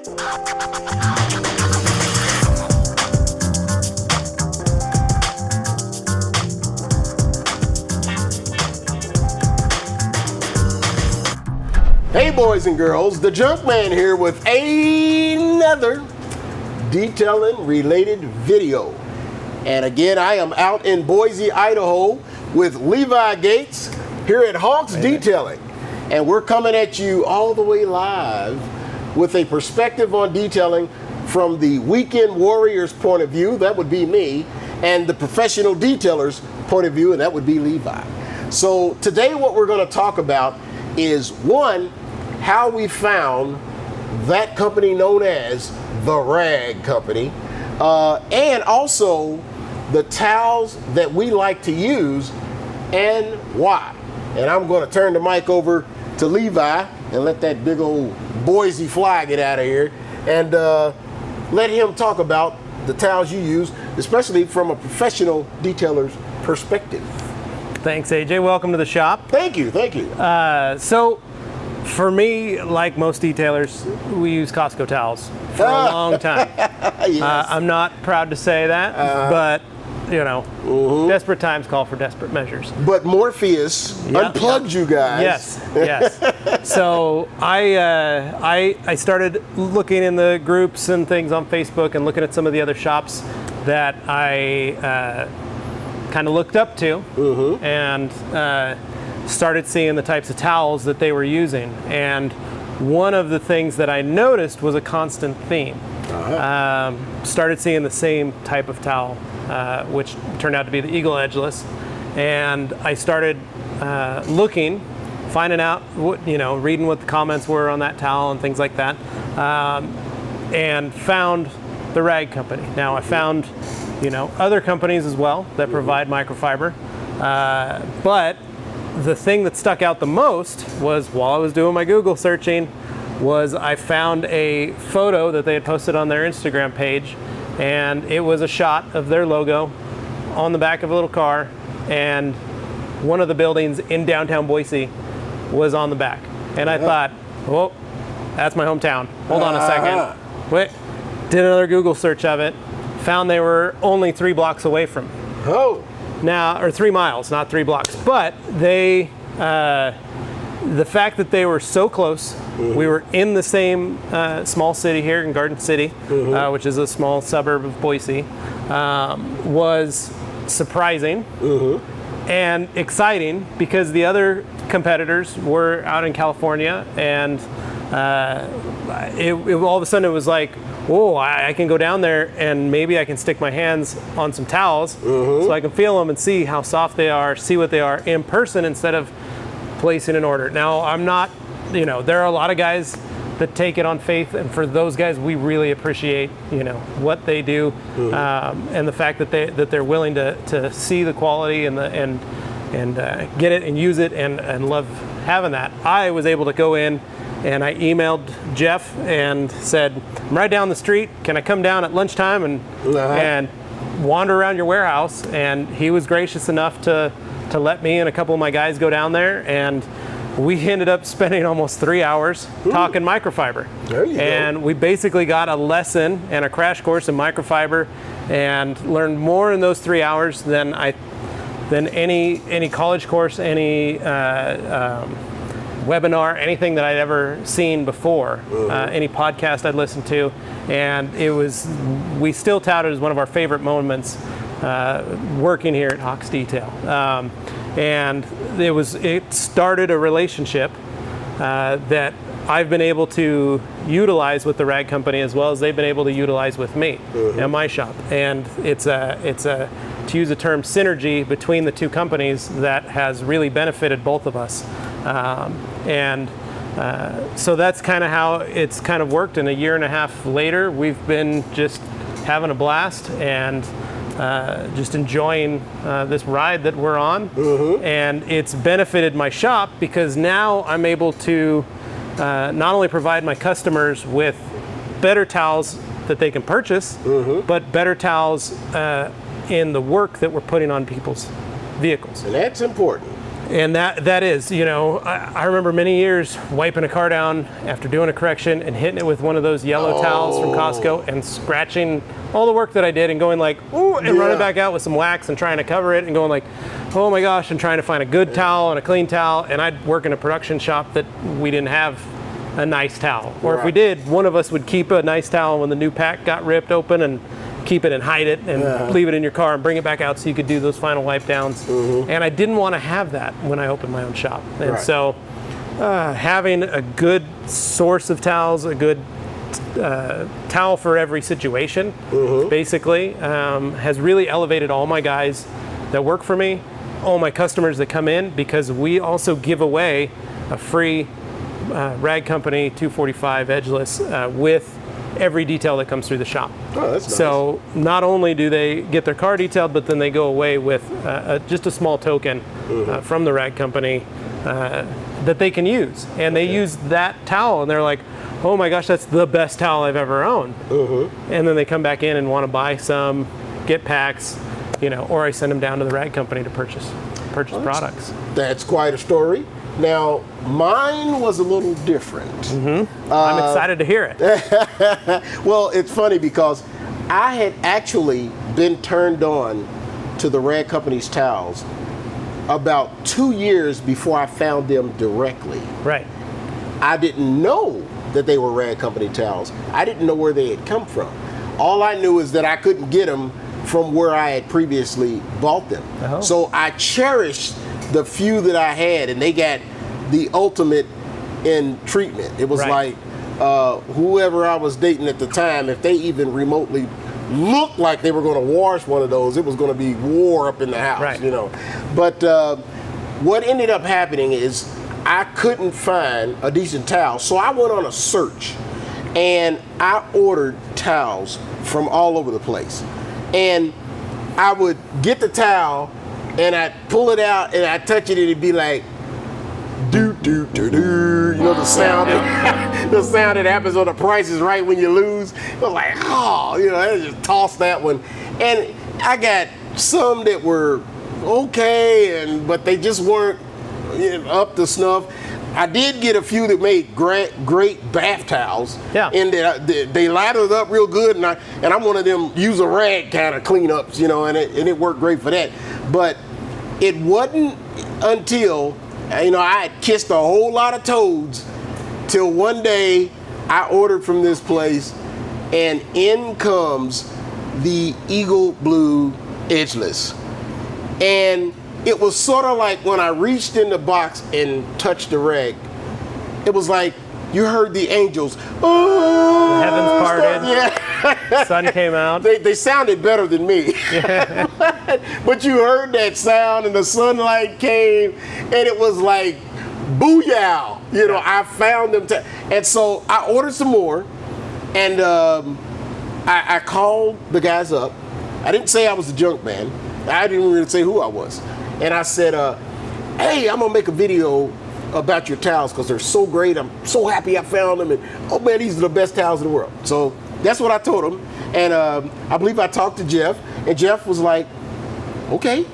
Hey boys and girls, the Junkman here with another detailing related video. And again, I am out in Boise, Idaho with Levi Gates here at Hawks Detailing. And we're coming at you all the way live with a perspective on detailing from the weekend warrior's point of view, that would be me, and the professional detailer's point of view, and that would be Levi. So today what we're going to talk about is, one, how we found that company known as the Rag Company, and also the towels that we like to use and why. And I'm going to turn the mic over to Levi and let that big old Boise fly get out of here, and let him talk about the towels you use, especially from a professional detailer's perspective. Thanks, AJ. Welcome to the shop. Thank you, thank you. So, for me, like most detailers, we use Costco towels for a long time. Yes. I'm not proud to say that, but you know, desperate times call for desperate measures. But Morpheus unplugged you guys. Yes. So I started looking in the groups and things on Facebook and looking at some of the other shops that I kind of looked up to, and started seeing the types of towels that they were using. And one of the things that I noticed was a constant theme. Started seeing the same type of towel, which turned out to be the Eagle Edgeless. And I started looking, finding out, reading what the comments were on that towel and things like that, and found the Rag Company. Now I found, other companies as well that provide microfiber, but the thing that stuck out the most was, while I was doing my Google searching, was I found a photo that they had posted on their Instagram page, and it was a shot of their logo on the back of a little car, and one of the buildings in downtown Boise was on the back. And I thought, oh, that's my hometown. Hold on a second. Wait, did another Google search of it, found they were only 3 blocks away from me. Oh. Now, or 3 miles, not 3 blocks. But they, the fact that they were so close, we were in the same small city here in Garden City, which is a small suburb of Boise, was surprising and exciting, because the other competitors were out in California, and all of a sudden it was like, oh, I can go down there and maybe I can stick my hands on some towels so I can feel them and see how soft they are, see what they are in person instead of placing an order. Now, I'm not, there are a lot of guys that take it on faith, and for those guys, we really appreciate, what they do, and the fact that they're willing to see the quality and get it and use it and love having that. I was able to go in, and I emailed Jeff and said, I'm right down the street. Can I come down at lunchtime and wander around your warehouse? And he was gracious enough to let me and a couple of my guys go down there, and we ended up spending almost 3 hours talking microfiber. There you go. We basically got a lesson and a crash course in microfiber, and learned more in those 3 hours than any college course, any webinar, anything that I'd ever seen before, any podcast I'd listened to. And we still tout it as one of our favorite moments working here at Hawks Detail. And it started a relationship that I've been able to utilize with the Rag Company, as well as they've been able to utilize with me at my shop. And it's a, to use the term, synergy between the two companies that has really benefited both of us. So that's kind of how it's kind of worked. And a year and a half later, we've been just having a blast and just enjoying this ride that we're on. And it's benefited my shop, because now I'm able to not only provide my customers with better towels that they can purchase, but better towels in the work that we're putting on people's vehicles. And that's important. And that is, you know, I remember many years wiping a car down after doing a correction and hitting it with one of those yellow towels from Costco and scratching all the work that I did and going like, ooh, and running back out with some wax and trying to cover it and going like, oh my gosh, and trying to find a good towel and a clean towel. And I'd work in a production shop that we didn't have a nice towel. Or if we did, one of us would keep a nice towel when the new pack got ripped open and keep it and hide it and leave it in your car and bring it back out so you could do those final wipe downs. And I didn't want to have that when I opened my own shop. And so having a good source of towels, a good towel for every situation, basically, has really elevated all my guys that work for me, all my customers that come in, because we also give away a free Rag Company 245 Edgeless with every detail that comes through the shop. Oh, that's nice. So not only do they get their car detailed, but then they go away with just a small token from the Rag Company that they can use. And they use that towel and they're like, oh my gosh, that's the best towel I've ever owned. And then they come back in and want to buy some, get packs, you know, or I send them down to the Rag Company to purchase products. That's quite a story. Now, mine was a little different. I'm excited to hear it. Well, it's funny because I had actually been turned on to the Rag Company's towels about 2 years before I found them directly. Right. I didn't know that they were Rag Company towels. I didn't know where they had come from. All I knew is that I couldn't get them from where I had previously bought them. So I cherished the few that I had, and they got the ultimate in treatment. It was like whoever I was dating at the time, if they even remotely looked like they were going to wash one of those, it was going to be war up in the house, you know. But what ended up happening is I couldn't find a decent towel, so I went on a search and I ordered towels from all over the place. And I would get the towel and I'd pull it out and I'd touch it and it'd be like, doo doo doo doo, you know, the sound the sound that happens on The Price is Right when you lose. It was like, oh, you know, I just tossed that one. And I got some that were okay, but they just weren't, you know, up to snuff. I did get a few that made great bath towels. And they lathered up real good, and I'm one of them use a rag kind of cleanups, you know, and it worked great for that. But it wasn't until, you know, I had kissed a whole lot of toads till one day I ordered from this place, and in comes the Eagle Blue Edgeless. And it was sort of like when I reached in the box and touched the rag, it was like you heard the angels. Oh, the heavens parted. Sun came out. They sounded better than me. But you heard that sound and the sunlight came and it was like booyah. You know, I found them. And so I ordered some more, and I called the guys up. I didn't say I was the Junkman. I didn't really say who I was. And I said, hey, I'm going to make a video about your towels because they're so great. I'm so happy I found them. And, oh, man, these are the best towels in the world. So that's what I told them. And I believe I talked to Jeff. And Jeff was like, okay.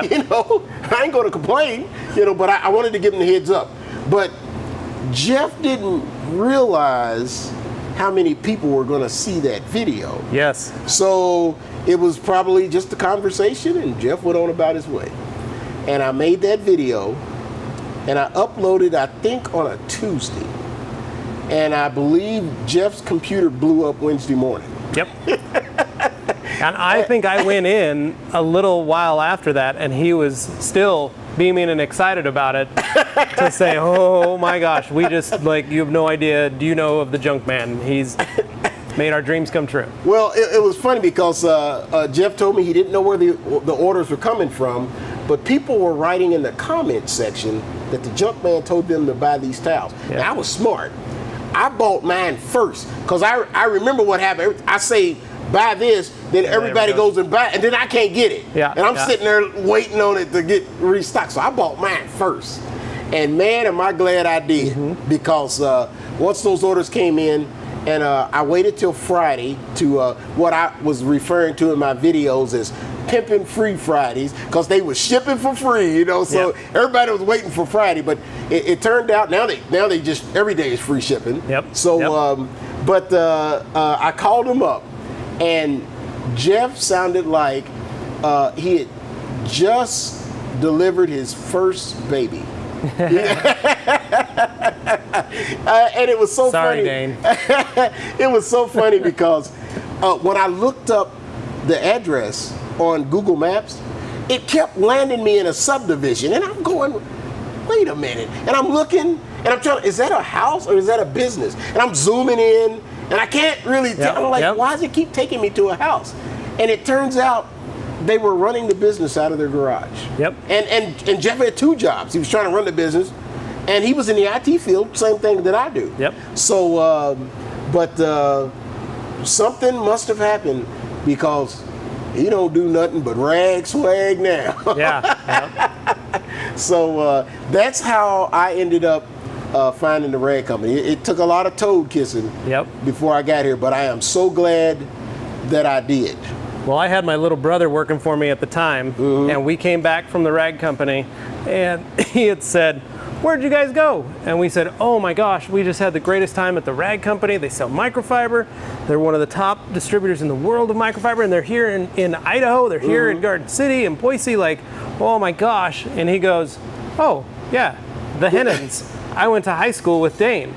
You know, I ain't going to complain, you know, but I wanted to give him the heads up. But Jeff didn't realize how many people were going to see that video. Yes. So it was probably just a conversation, and Jeff went on about his way. And I made that video, and I uploaded, I think, on a Tuesday. And I believe Jeff's computer blew up Wednesday morning. Yep. And I think I went in a little while after that, and he was still beaming and excited about it to say, oh my gosh, we just, like, you have no idea, do you know of the Junkman? He's made our dreams come true. Well, it was funny because Jeff told me he didn't know where the orders were coming from, but people were writing in the comment section that the Junkman told them to buy these towels. Now, I was smart. I bought mine first because I remember what happened. I say, buy this, then everybody goes and buy it, and then I can't get it. And I'm sitting there waiting on it to get restocked. So I bought mine first. And man, am I glad I did, because once those orders came in, And I waited till Friday to what I was referring to in my videos as pimping free Fridays, because they were shipping for free, you know. So everybody was waiting for Friday, but it turned out now they just every day is free shipping. Yep. So, but I called him up, and Jeff sounded like he had just delivered his first baby. And it was so Sorry, funny. Dane. It was so funny because when I looked up the address on Google Maps, it kept landing me in a subdivision, and I'm going, wait a minute. And I'm looking, and I'm trying, is that a house or is that a business? And I'm zooming in, and I can't really tell. I'm like, why does it keep taking me to a house? And it turns out they were running the business out of their garage. Yep. And Jeff had 2 jobs. He was trying to run the business, and he was in the IT field, same thing that I do. Yep. So, but something must have happened, because he don't do nothing but rag swag now. So that's how I ended up finding the rag company. It took a lot of toad kissing before I got here, but I am so glad that I did. Well, I had my little brother working for me at the time, and we came back from the rag company, and he had said, "Where'd you guys go?" And we said, "Oh my gosh, we just had the greatest time at the rag company. They sell microfiber. They're one of the top distributors in the world of microfiber, and they're here in Idaho. They're here in Garden City and Boise. Like, oh my gosh." And he goes, "Oh, yeah, the Hennens. I went to high school with Dane.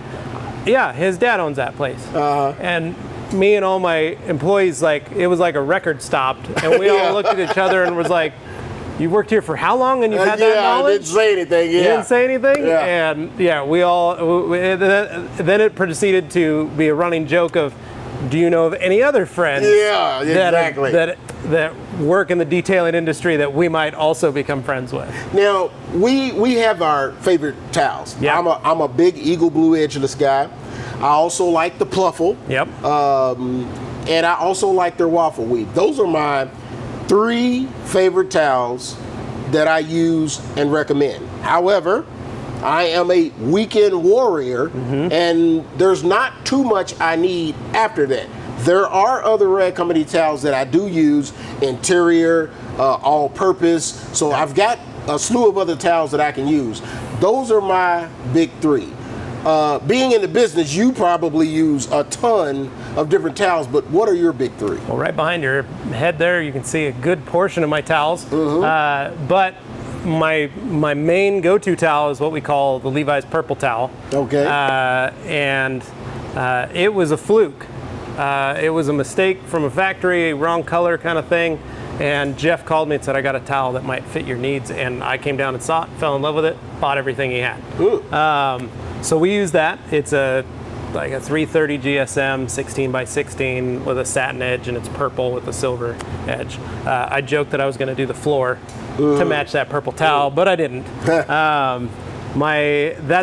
Yeah, his dad owns that place." And me and all my employees, like, it was like a record stopped, and we all looked at each other and was like, "You worked here for how long, and you've had that knowledge?" I didn't say anything. You didn't say anything? And we all, then it proceeded to be a running joke of, do you know of any other friends that work in the detailing industry that we might also become friends with? Now, we have our favorite towels. I'm a big Eagle Blue Edgeless guy. I also like the Pluffle. And I also like their waffle weave. Those are my 3 favorite towels that I use and recommend. However, I am a weekend warrior, and there's not too much I need after that. There are other rag company towels that I do use, interior, all-purpose. So I've got a slew of other towels that I can use. Those are my big 3. Being in the business, you probably use a ton of different towels, but what are your big 3? Well, right behind your head there, you can see a good portion of my towels. But my main go-to towel is what we call the Levi's purple towel. Okay. And it was a fluke. It was a mistake from a factory, wrong color kind of thing. And Jeff called me and said, "I got a towel that might fit your needs." And I came down and saw it, fell in love with it, bought everything he had. So we use that. It's like a 330 GSM 16 by 16 with a satin edge, and it's purple with a silver edge. I joked that I was going to do the floor to match that purple towel, but I didn't. That's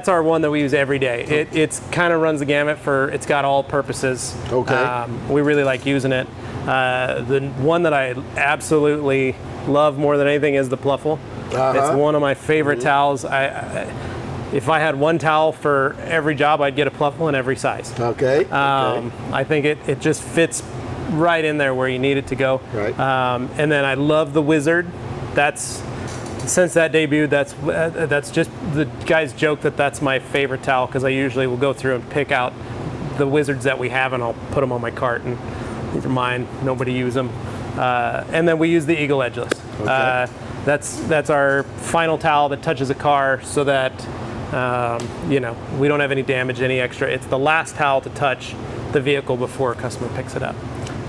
our one that we use every day. It's kind of runs the gamut it's got all purposes. Okay. We really like using it. The one that I absolutely love more than anything is the Pluffle. It's one of my favorite towels. If I had one towel for every job, I'd get a Pluffle in every size. Okay. I think it just fits right in there where you need it to go. Right. And then I love the Wizard. Since that debuted, that's just the guys joke that's my favorite towel, because I usually will go through and pick out the Wizards that we have, and I'll put them on my cart, and these are mine. Nobody use them. And then we use the Eagle Edgeless. Okay. That's our final towel that touches a car, so that we don't have any damage, any extra. It's the last towel to touch the vehicle before a customer picks it up.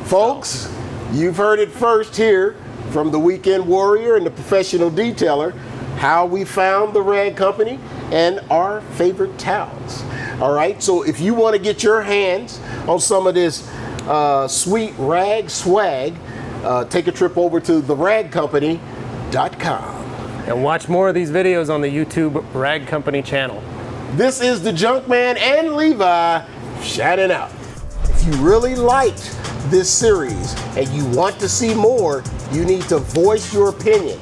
Folks, you've heard it first here from the Weekend Warrior and the Professional Detailer, how we found the rag company and our favorite towels. All right, so if you want to get your hands on some of this sweet rag swag, take a trip over to theragcompany.com. And watch more of these videos on the YouTube Rag Company channel. This is the Junkman and Levi shouting out. If you really liked this series and you want to see more, you need to voice your opinion.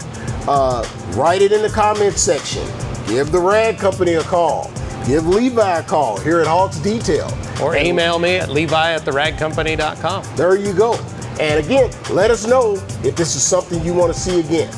Write it in the comments section. Give the Rag Company a call. Give Levi a call here at Hawks Detail. Or email me at levi@theragcompany.com. There you go. And again, let us know if this is something you want to see again.